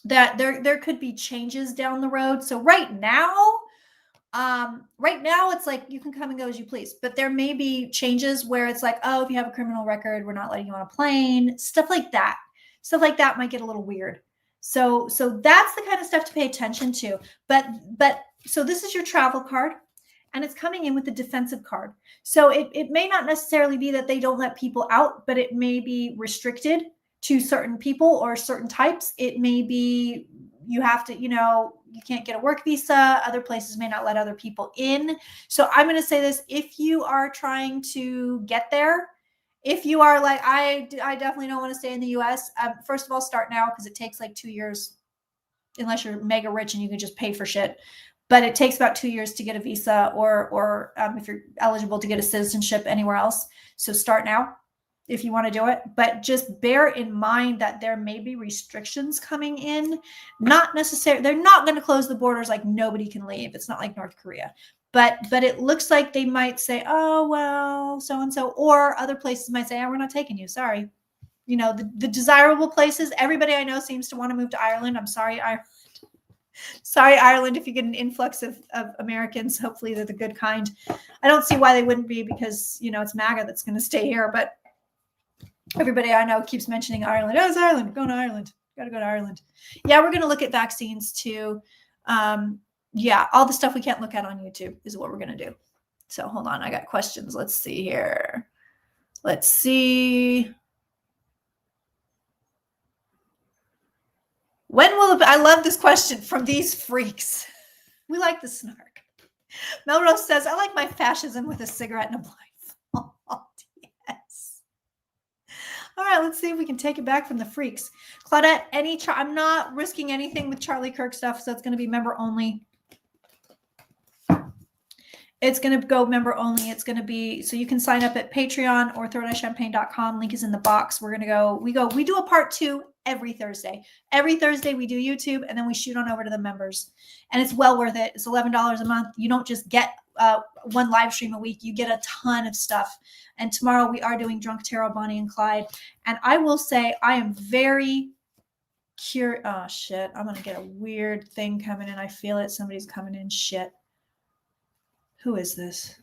that there could be changes down the road. So right now it's like you can come and go as you please, but there may be changes where it's like, oh, if you have a criminal record, we're not letting you on a plane. Stuff like that might get a little weird. So that's the kind of stuff to pay attention to. But so this is your travel card, and it's coming in with the defensive card. So it may not necessarily be that they don't let people out, but it may be restricted to certain people or certain types. It may be you have to, you can't get a work visa. Other places may not let other people in. So I'm going to say this: if you are trying to get there, if you are like, I definitely don't want to stay in the US, first of all, start now, because it takes like 2 years, unless you're mega rich and you can just pay for shit. But it takes about 2 years to get a visa or if you're eligible to get a citizenship anywhere else. So start now if you want to do it. But just bear in mind that there may be restrictions coming in. Not necessarily, they're not going to close the borders like nobody can leave. It's not like North Korea. But it looks like they might say, oh, well, so-and-so. Or other places might say, oh, we're not taking you. Sorry. The desirable places, everybody I know seems to want to move to Ireland. I'm sorry, Ireland. Sorry, Ireland, if you get an influx of Americans. Hopefully they're the good kind. I don't see why they wouldn't be, because, it's MAGA that's going to stay here. But everybody I know keeps mentioning Ireland. Oh, it's Ireland. We're going to Ireland. Got to go to Ireland. Yeah, we're going to look at vaccines too. Yeah, all the stuff we can't look at on YouTube is what we're going to do. So hold on. I got questions. Let's see here. Let's see. When will I love this question from these freaks. We like the snark. Melrose says, I like my fascism with a cigarette and a blindfold. Yes. All right, let's see if we can take it back from the freaks. Claudette, I'm not risking anything with Charlie Kirk stuff, so it's going to be member only. It's going to go member only. It's going to be, so you can sign up at Patreon or thirdeyechampagne.com. Link is in the box. We do a part 2 every Thursday. Every Thursday we do YouTube, and then we shoot on over to the members. And it's well worth it. It's $11 a month. You don't just get one live stream a week. You get a ton of stuff. And tomorrow we are doing Drunk Tarot, Bonnie and Clyde. And I will say I am very curious. Oh, shit. I'm going to get a weird thing coming in. I feel it. Somebody's coming in. Shit. Who is this?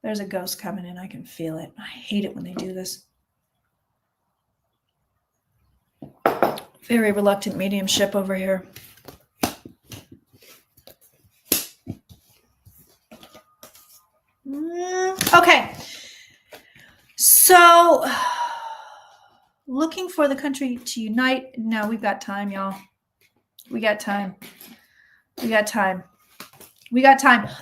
There's a ghost coming in. I can feel it. I hate it when they do this. Very reluctant mediumship over here. Okay. So, looking for the country to unite. No, we've got time, y'all. We got time.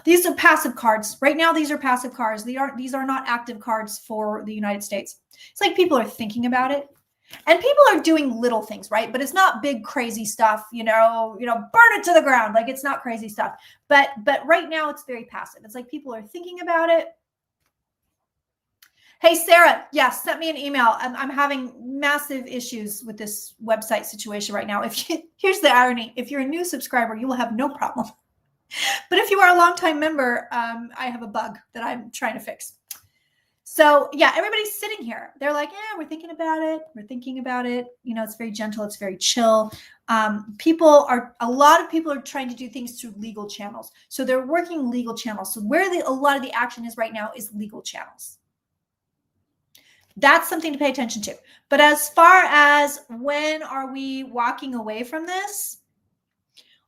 These are passive cards. Right now, these are passive cards. These are not active cards for the United States. It's like people are thinking about it. And people are doing little things, right? But it's not big, crazy stuff, burn it to the ground. Like, it's not crazy stuff. But right now, it's very passive. It's like people are thinking about it. Hey, Sarah, yes, sent me an email. I'm having massive issues with this website situation right now. Here's the irony. If you're a new subscriber, you will have no problem. But if you are a longtime member, I have a bug that I'm trying to fix. So yeah, everybody's sitting here. They're like, yeah, we're thinking about it. It's very gentle. It's very chill. A lot of people are trying to do things through legal channels. So they're working legal channels. So where a lot of the action is right now is legal channels. That's something to pay attention to. But as far as when are we walking away from this?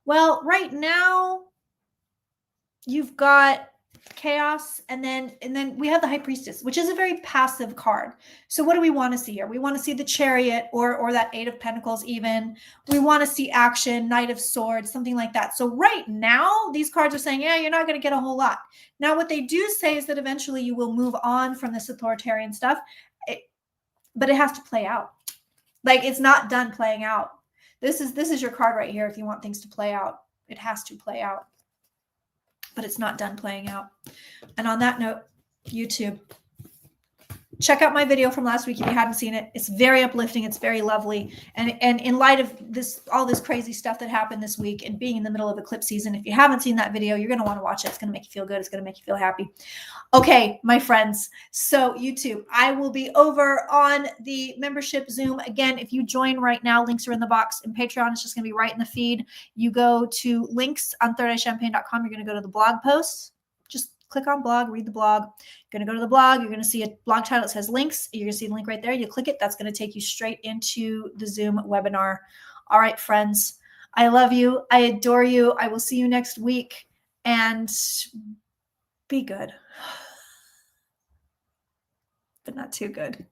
Well, right now, you've got chaos, and then we have the High Priestess, which is a very passive card. So what do we want to see here? We want to see the Chariot or that Eight of Pentacles even. We want to see action, Knight of Swords, something like that. So right now, these cards are saying, yeah, you're not going to get a whole lot. Now, what they do say is that eventually you will move on from this authoritarian stuff, but it has to play out. Like, it's not done playing out. This is your card right here if you want things to play out. It has to play out. But it's not done playing out. And on that note, YouTube, check out my video from last week if you hadn't seen it. It's very uplifting. It's very lovely. And in light of all this crazy stuff that happened this week and being in the middle of eclipse season, if you haven't seen that video, you're going to want to watch it. It's going to make you feel good. It's going to make you feel happy. Okay, my friends. So YouTube, I will be over on the membership Zoom. Again, if you join right now, links are in the box, and Patreon is just going to be right in the feed. You go to links on thirdeye-champagne.com. You're going to go to the blog posts. Just click on blog, read the blog. You're going to go to the blog. You're going to see a blog title that says links. You're going to see the link right there. You click it. That's going to take you straight into the Zoom webinar. All right, friends. I love you. I adore you. I will see you next week. And be good. But not too good.